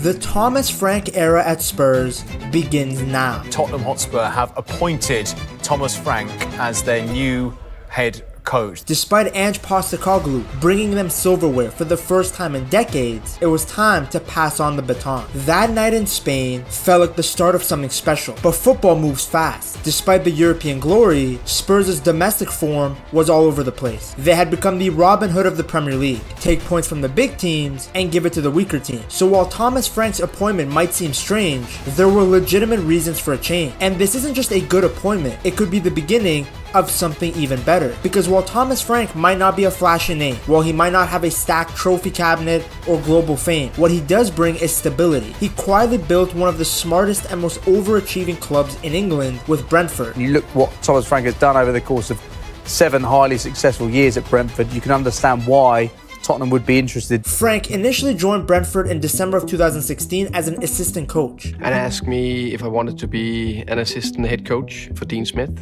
The Thomas Frank era at Spurs begins now. Tottenham Hotspur have appointed Thomas Frank as their new head coach. Despite Ange Postecoglou bringing them silverware for the first time in decades, it was time to pass on the baton. That night in Spain felt like the start of something special, but football moves fast. Despite the European glory, Spurs' domestic form was all over the place. They had become the Robin Hood of the Premier League, take points from the big teams and give it to the weaker teams. So while Thomas Frank's appointment might seem strange, there were legitimate reasons for a change. And this isn't just a good appointment, it could be the beginning of something even better. Because while Thomas Frank might not be a flashy name, while he might not have a stacked trophy cabinet or global fame, what he does bring is stability. He quietly built one of the smartest and most overachieving clubs in England with Brentford. You look what Thomas Frank has done over the course of 7 highly successful years at Brentford, you can understand why Tottenham would be interested. Frank initially joined Brentford in December of 2016 as an assistant coach. And asked me if I wanted to be an assistant head coach for Dean Smith,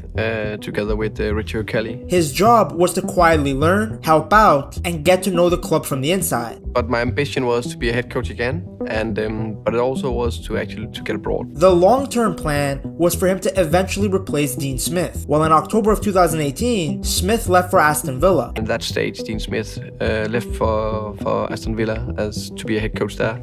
together with Richard Kelly. His job was to quietly learn, help out, and get to know the club from the inside. But my ambition was to be a head coach again, and but it also was to get abroad. The long-term plan was for him to eventually replace Dean Smith. Well, in October of 2018, Smith left for Aston Villa. At that stage, Dean Smith left for Aston Villa as to be a head coach there,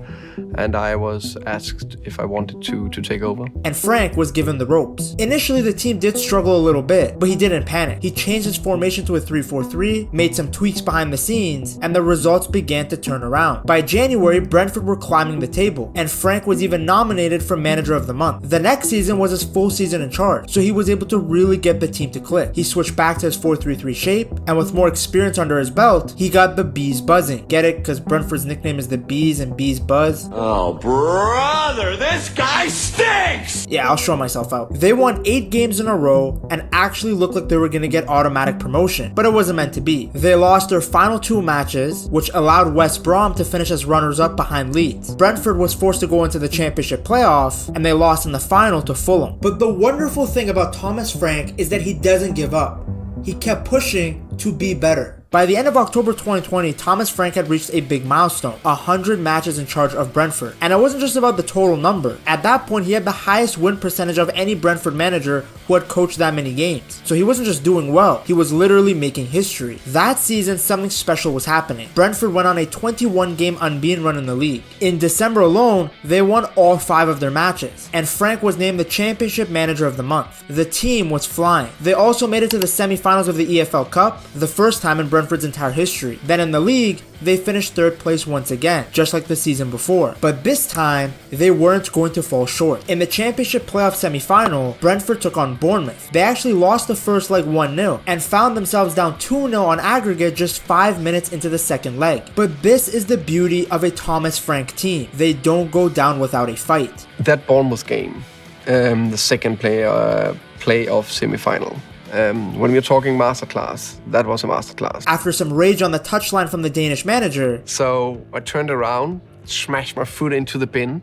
and I was asked if I wanted to take over. And Frank was given the ropes. Initially, the team did struggle a little bit, but he didn't panic. He changed his formation to a 3-4-3, made some tweaks behind the scenes, and the results began to turn around. By January, Brentford were climbing the table, and Frank was even nominated for Manager of the Month. The next season was his full season in charge, so he was able to really get the team to click. He switched back to his 4-3-3 shape, and with more experience under his belt, he got the Bees buzzing. Get it? Because Brentford's nickname is the Bees and Bees buzz. Oh, brother, this guy stinks! Yeah, I'll show myself out. They won 8 games in a row and actually looked like they were going to get automatic promotion, but it wasn't meant to be. They lost their final 2 matches, which allowed West Brom to finish as runners-up behind Leeds. Brentford was forced to go into the Championship playoff, and they lost in the final to Fulham. But the wonderful thing about Thomas Frank is that he doesn't give up. He kept pushing to be better. By the end of October 2020, Thomas Frank had reached a big milestone, 100 matches in charge of Brentford. And it wasn't just about the total number. At that point, he had the highest win percentage of any Brentford manager who had coached that many games. So he wasn't just doing well, he was literally making history. That season, something special was happening. Brentford went on a 21-game unbeaten run in the league. In December alone, they won all 5 of their matches, and Frank was named the Championship Manager of the Month. The team was flying. They also made it to the semifinals of the EFL Cup, the first time in Brentford's entire history. Then in the league, they finished 3rd place once again, just like the season before. But this time, they weren't going to fall short. In the Championship playoff semi-final, Brentford took on Bournemouth. They actually lost the first leg 1-0 and found themselves down 2-0 on aggregate just 5 minutes into the second leg. But this is the beauty of a Thomas Frank team. They don't go down without a fight. That Bournemouth game, the second playoff semi-final. When we're talking masterclass, that was a masterclass. After some rage on the touchline from the Danish manager, so I turned around, smashed my foot into the bin,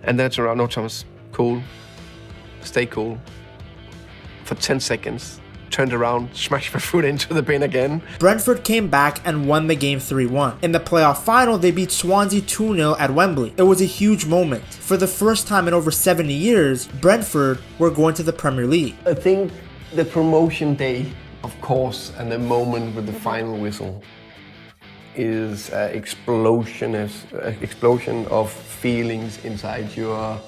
and then I turned around, no, Thomas, cool, stay cool. For 10 seconds, turned around, smashed my foot into the bin again. Brentford came back and won the game 3-1. In the playoff final, they beat Swansea 2-0 at Wembley. It was a huge moment. For the first time in over 70 years, Brentford were going to the Premier League. I think the promotion day, of course, and the moment with the final whistle is an explosion of feelings inside your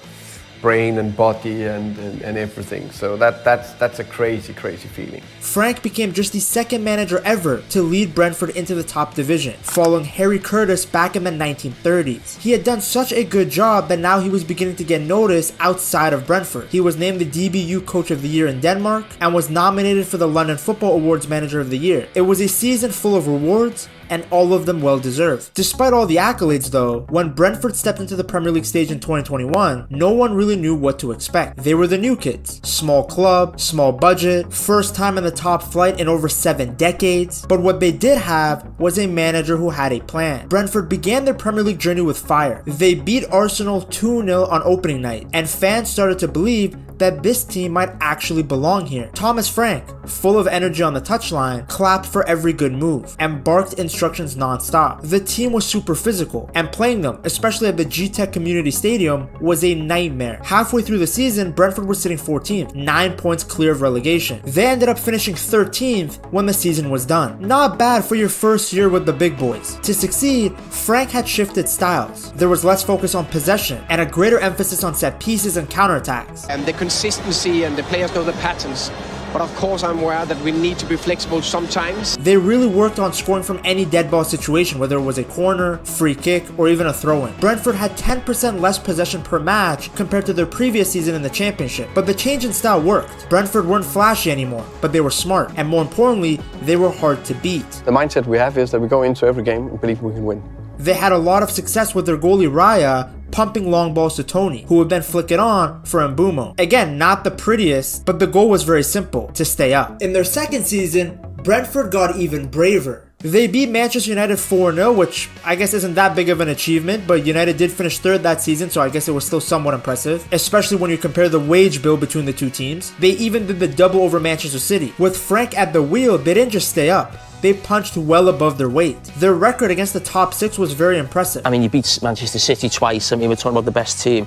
brain and body and everything. So that's a crazy feeling. Frank became just the 2nd manager ever to lead Brentford into the top division, following Harry Curtis back in the 1930s. He had done such a good job that now he was beginning to get noticed outside of Brentford. He was named the DBU Coach of the Year in Denmark and was nominated for the London Football Awards Manager of the Year. It was a season full of rewards, and all of them well deserved. Despite all the accolades though, when Brentford stepped into the Premier League stage in 2021, no one really knew what to expect. They were the new kids. Small club, small budget, first time in the top flight in over 7 decades. But what they did have was a manager who had a plan. Brentford began their Premier League journey with fire. They beat Arsenal 2-0 on opening night, and fans started to believe that this team might actually belong here. Thomas Frank full of energy on the touchline, clapped for every good move, and barked instructions non-stop. The team was super physical, and playing them, especially at the G-Tech Community Stadium, was a nightmare. Halfway through the season, Brentford was sitting 14th, 9 points clear of relegation. They ended up finishing 13th when the season was done. Not bad for your first year with the big boys. To succeed, Frank had shifted styles. There was less focus on possession, and a greater emphasis on set pieces and counterattacks. And the consistency and the players know the patterns. But of course I'm aware that we need to be flexible sometimes. They really worked on scoring from any dead ball situation, whether it was a corner, free kick, or even a throw-in. Brentford had 10% less possession per match compared to their previous season in the championship. But the change in style worked. Brentford weren't flashy anymore, but they were smart. And more importantly, they were hard to beat. The mindset we have is that we go into every game and believe we can win. They had a lot of success with their goalie Raya pumping long balls to Tony, who would then flick it on for Mbumo. Again, not the prettiest, but the goal was very simple: to stay up. In their second season, Brentford got even braver. They beat Manchester United 4-0, which I guess isn't that big of an achievement, but United did finish third that season, so I guess it was still somewhat impressive, especially when you compare the wage bill between the two teams. They even did the double over Manchester City. With Frank at the wheel, they didn't just stay up. They punched well above their weight. Their record against the top six was very impressive. I mean, you beat Manchester City twice. I mean, we're talking about the best team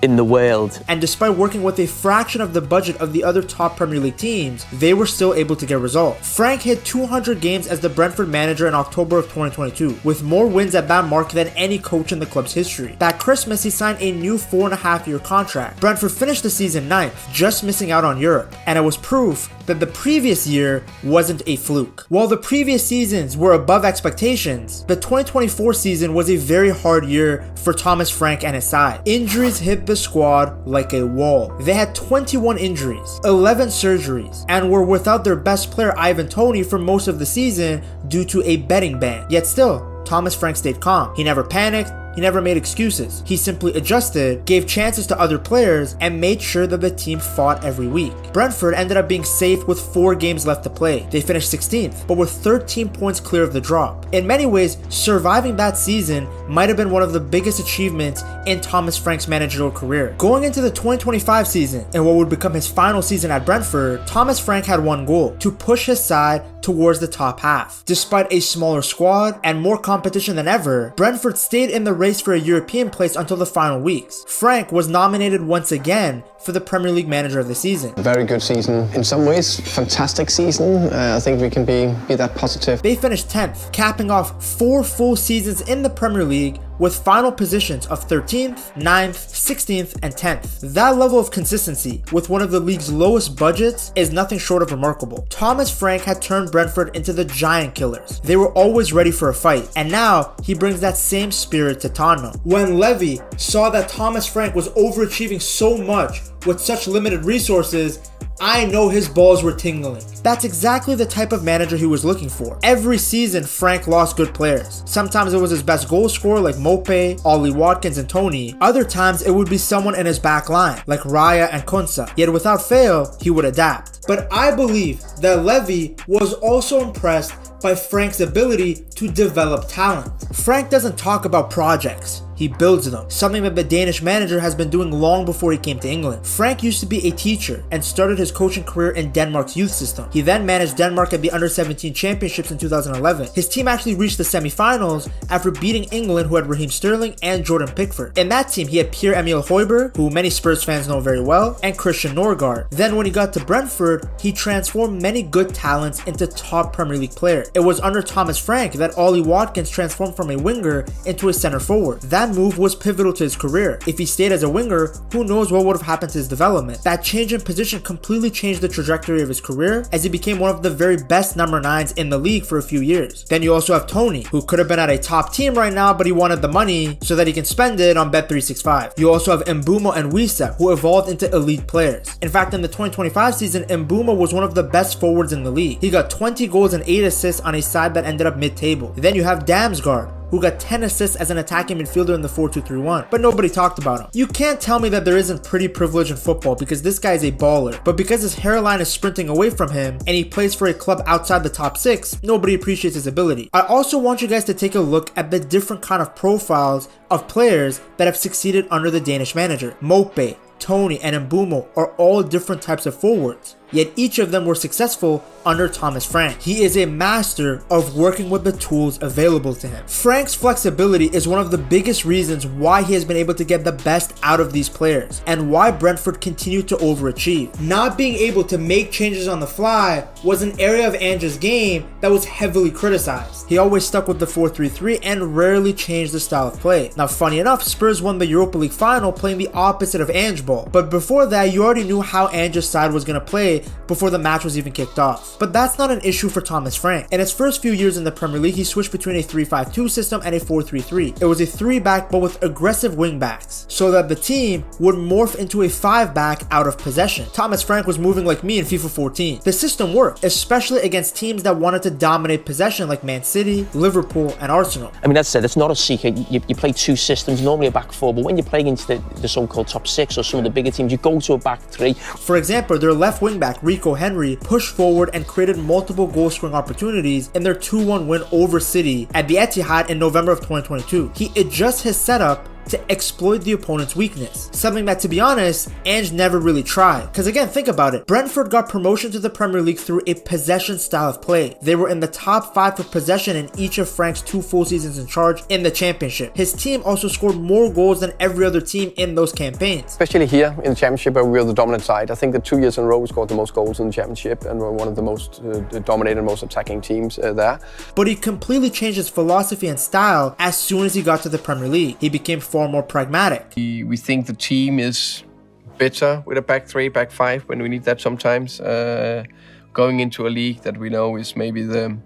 in the world. And despite working with a fraction of the budget of the other top Premier League teams, they were still able to get results. Frank hit 200 games as the Brentford manager in October of 2022, with more wins at that mark than any coach in the club's history. That Christmas, he signed a new 4.5-year contract. Brentford finished the season 9th, just missing out on Europe, and it was proof that the previous year wasn't a fluke. While the previous seasons were above expectations, the 2024 season was a very hard year for Thomas Frank and his side. Injuries hit the squad like a wall. They had 21 injuries, 11 surgeries, and were without their best player Ivan Toney for most of the season due to a betting ban. Yet still, Thomas Frank stayed calm. He never panicked. He never made excuses. He simply adjusted, gave chances to other players, and made sure that the team fought every week. Brentford ended up being safe with 4 games left to play. They finished 16th, but were 13 points clear of the drop. In many ways, surviving that season might have been one of the biggest achievements in Thomas Frank's managerial career. Going into the 2025 season, and what would become his final season at Brentford, Thomas Frank had one goal: to push his side towards the top half. Despite a smaller squad and more competition than ever, Brentford stayed in the race for a European place until the final weeks. Frank was nominated once again for the Premier League Manager of the Season. Very good season in some ways, fantastic season. I think we can be that positive. They finished 10th, capping off 4 full seasons in the Premier League with final positions of 13th, 9th, 16th, and 10th. That level of consistency with one of the league's lowest budgets is nothing short of remarkable. Thomas Frank had turned Brentford into the giant killers. They were always ready for a fight, and now he brings that same spirit to Tottenham. When Levy saw that Thomas Frank was overachieving so much with such limited resources, I know his balls were tingling. That's exactly the type of manager he was looking for. Every season, Frank lost good players. Sometimes it was his best goal scorer like Mope, Ollie Watkins, and Toney. Other times it would be someone in his back line like Raya and Konsa. Yet without fail, he would adapt. But I believe that Levy was also impressed by Frank's ability to develop talent. Frank doesn't talk about projects. He builds them, something that the Danish manager has been doing long before he came to England. Frank used to be a teacher and started his coaching career in Denmark's youth system. He then managed Denmark at the Under-17 Championships in 2011. His team actually reached the semi-finals after beating England, who had Raheem Sterling and Jordan Pickford. In that team, he had Pierre-Emile Højbjerg, who many Spurs fans know very well, and Christian Norgard. Then when he got to Brentford, he transformed many good talents into top Premier League players. It was under Thomas Frank that Ollie Watkins transformed from a winger into a center forward. That move was pivotal to his career. If he stayed as a winger, who knows what would have happened to his development. That change in position completely changed the trajectory of his career, as he became one of the very best number 9s in the league for a few years. Then you also have Toney, who could have been at a top team right now, but he wanted the money so that he can spend it on Bet365. You also have Mbumo and Wisa, who evolved into elite players. In fact, in the 2025 season, Mbumo was one of the best forwards in the league. He got 20 goals and 8 assists on a side that ended up mid-table. Then you have Damsgaard, who got 10 assists as an attacking midfielder in the 4-2-3-1, but nobody talked about him. You can't tell me that there isn't pretty privilege in football, because this guy is a baller, but because his hairline is sprinting away from him and he plays for a club outside the top 6, nobody appreciates his ability. I also want you guys to take a look at the different kind of profiles of players that have succeeded under the Danish manager. Mope, Toney, and Mbumo are all different types of forwards. yet each of them were successful under Thomas Frank. He is a master of working with the tools available to him. Frank's flexibility is one of the biggest reasons why he has been able to get the best out of these players and why Brentford continued to overachieve. Not being able to make changes on the fly was an area of Ange's game that was heavily criticized. He always stuck with the 4-3-3 and rarely changed the style of play. Now, funny enough, Spurs won the Europa League final playing the opposite of Ange ball, but before that you already knew how Ange's side was going to play before the match was even kicked off. But that's not an issue for Thomas Frank. In his first few years in the Premier League, he switched between a 3-5-2 system and a 4-3-3. It was a 3-back but with aggressive wingbacks, so that the team would morph into a 5-back out of possession. Thomas Frank was moving like me in FIFA 14. The system worked, especially against teams that wanted to dominate possession like Man City, Liverpool, and Arsenal. I mean, that's it. It's not a secret. You play two systems, normally a back four, but when you're playing into the so-called top six or some of the bigger teams, you go to a back three. For example, their left wingback, Rico Henry, pushed forward and created multiple goal-scoring opportunities in their 2-1 win over City at the Etihad in November of 2022. He adjusts his setup to exploit the opponent's weakness, something that, to be honest, Ange never really tried. Because again, think about it. Brentford got promotion to the Premier League through a possession style of play. They were in the top 5 for possession in each of Frank's 2 full seasons in charge in the Championship. His team also scored more goals than every other team in those campaigns. Especially here in the Championship where we were the dominant side. I think that 2 years in a row we scored the most goals in the Championship and were one of the most dominated, most attacking teams there. But he completely changed his philosophy and style as soon as he got to the Premier League. He became far more pragmatic. We think the team is better with a back 3, back 5 when we need that sometimes. Going into a league that we know is maybe the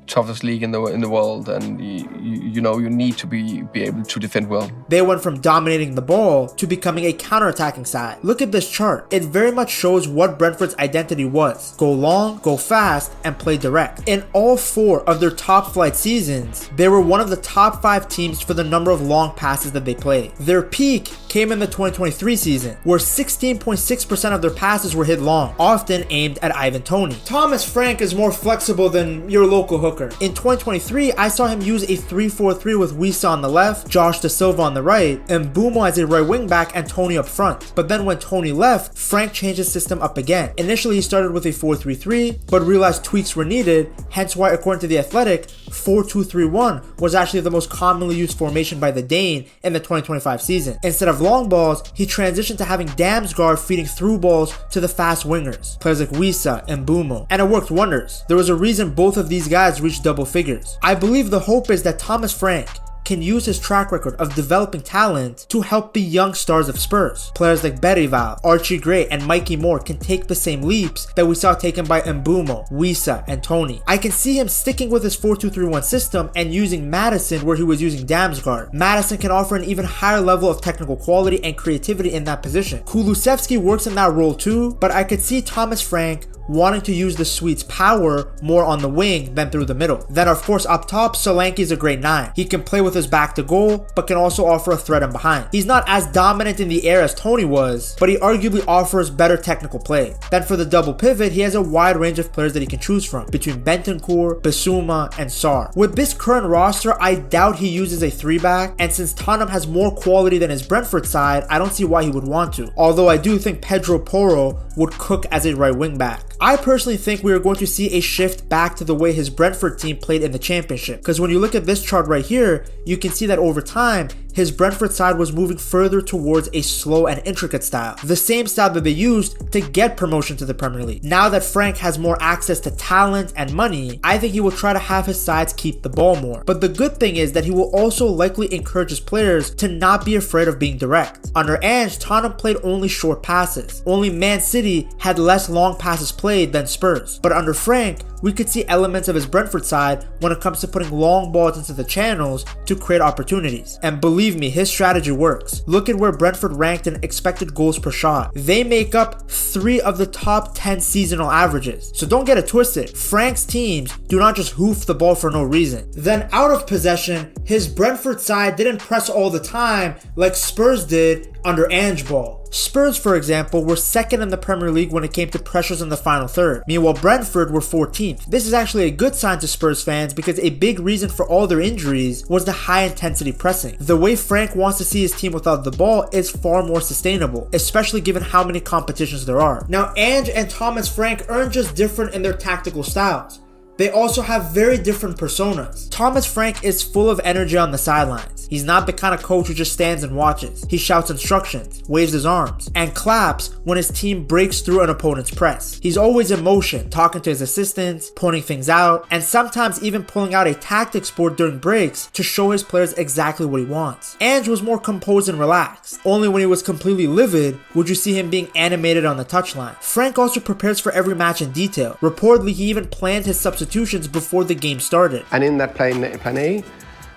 toughest league in the world, and you need to be able to defend well. They went from dominating the ball to becoming a counter-attacking side. Look at this chart. It very much shows what Brentford's identity was. Go long, go fast, and play direct. In all 4 of their top flight seasons, they were one of the top 5 teams for the number of long passes that they played. Their peak came in the 2023 season, where 16.6% of their passes were hit long, often aimed at Ivan Toney. Thomas Frank is more flexible than your local hooker. In 2023, I saw him use a 3-4-3 with Wissa on the left, Josh Da Silva on the right, and Mbeumo as a right wing back and Toney up front. But then when Toney left, Frank changed his system up again. Initially, he started with a 4-3-3, but realized tweaks were needed, hence why, according to The Athletic, 4-2-3-1 was actually the most commonly used formation by the Dane in the 2025 season. Instead of long balls, he transitioned to having Damsgaard feeding through balls to the fast wingers, players like Wissa and Mbeumo, and it worked wonders. There was a reason both of these guys reached double figures. I believe the hope is that Thomas Frank can use his track record of developing talent to help the young stars of Spurs. Players like Berival, Archie Gray, and Mikey Moore can take the same leaps that we saw taken by Mbeumo, Wissa, and Toney. I can see him sticking with his 4-2-3-1 system and using Maddison where he was using Damsgaard. Maddison can offer an even higher level of technical quality and creativity in that position. Kulusevski works in that role too, but I could see Thomas Frank wanting to use the Swede's power more on the wing than through the middle. Then of course up top, Solanke is a great 9. He can play with his back to goal, but can also offer a threat in behind. He's not as dominant in the air as Toney was, but he arguably offers better technical play. Then for the double pivot, he has a wide range of players that he can choose from, between Bentancur, Bissouma, and Sarr. With this current roster, I doubt he uses a 3-back, and since Tottenham has more quality than his Brentford side, I don't see why he would want to. Although I do think Pedro Porro would cook as a right wing back. I personally think we are going to see a shift back to the way his Brentford team played in the Championship, because when you look at this chart right here, you can see that over time, his Brentford side was moving further towards a slow and intricate style, the same style that they used to get promotion to the Premier League. Now that Frank has more access to talent and money, I think he will try to have his sides keep the ball more. But the good thing is that he will also likely encourage his players to not be afraid of being direct. Under Ange, Tottenham played only short passes. Only Man City had less long passes played than Spurs. But under Frank, we could see elements of his Brentford side when it comes to putting long balls into the channels to create opportunities. And believe me, his strategy works. Look at where Brentford ranked in expected goals per shot. They make up 3 of the top 10 seasonal averages. So don't get it twisted. Frank's teams do not just hoof the ball for no reason. Then out of possession, his Brentford side didn't press all the time like Spurs did under Ange ball. Spurs, for example, were second in the Premier League when it came to pressures in the final third. Meanwhile, Brentford were 14th. This is actually a good sign to Spurs fans because a big reason for all their injuries was the high intensity pressing. The way Frank wants to see his team without the ball is far more sustainable, especially given how many competitions there are. Now, Ange and Thomas Frank aren't just different in their tactical styles. They also have very different personas. Thomas Frank is full of energy on the sidelines. He's not the kind of coach who just stands and watches. He shouts instructions, waves his arms, and claps when his team breaks through an opponent's press. He's always in motion, talking to his assistants, pointing things out, and sometimes even pulling out a tactics board during breaks to show his players exactly what he wants. Ange was more composed and relaxed. Only when he was completely livid would you see him being animated on the touchline. Frank also prepares for every match in detail. Reportedly, he even planned his substitutions before the game started. And in that plan A,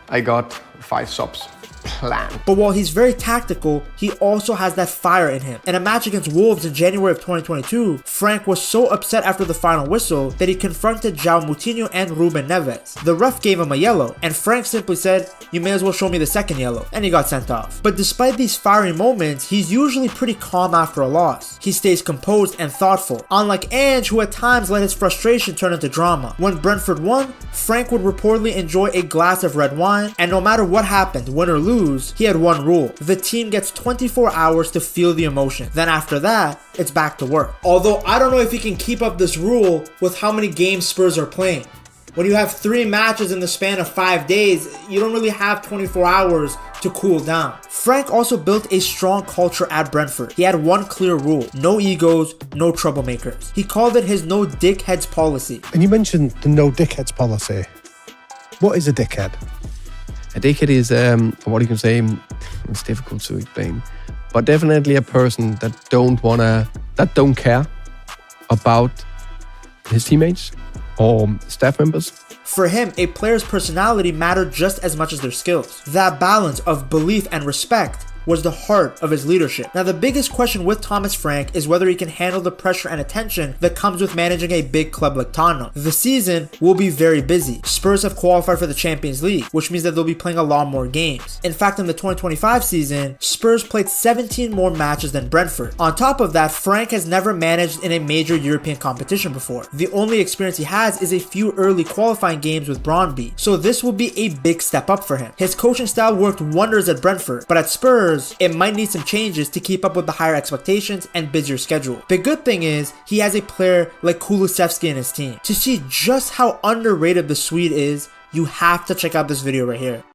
I got 5 subs planned. But while he's very tactical, he also has that fire in him. In a match against Wolves in January of 2022, Frank was so upset after the final whistle that he confronted João Moutinho and Ruben Neves. The ref gave him a yellow, and Frank simply said, "You may as well show me the second yellow," and he got sent off. But despite these fiery moments, he's usually pretty calm after a loss. He stays composed and thoughtful, unlike Ange, who at times let his frustration turn into drama. When Brentford won, Frank would reportedly enjoy a glass of red wine, and no matter what happened, win or lose, he had one rule: the team gets 24 hours to feel the emotion. Then after that, it's back to work. Although I don't know if he can keep up this rule with how many games Spurs are playing. When you have 3 matches in the span of 5 days, you don't really have 24 hours to cool down. Frank also built a strong culture at Brentford. He had one clear rule: no egos, no troublemakers. He called it his no dickheads policy. And you mentioned the no dickheads policy. What is a dickhead? A dickhead is, what you can say, it's difficult to explain, but definitely a person that don't care about his teammates or staff members. For him, a player's personality mattered just as much as their skills. That balance of belief and respect was the heart of his leadership. Now, the biggest question with Thomas Frank is whether he can handle the pressure and attention that comes with managing a big club like Tottenham. The season will be very busy. Spurs have qualified for the Champions League, which means that they'll be playing a lot more games. In fact, in the 2025 season, Spurs played 17 more matches than Brentford. On top of that, Frank has never managed in a major European competition before. The only experience he has is a few early qualifying games with Brøndby, so this will be a big step up for him. His coaching style worked wonders at Brentford, but at Spurs, it might need some changes to keep up with the higher expectations and busier schedule. The good thing is, he has a player like Kulusevski in his team. To see just how underrated the Swede is, you have to check out this video right here.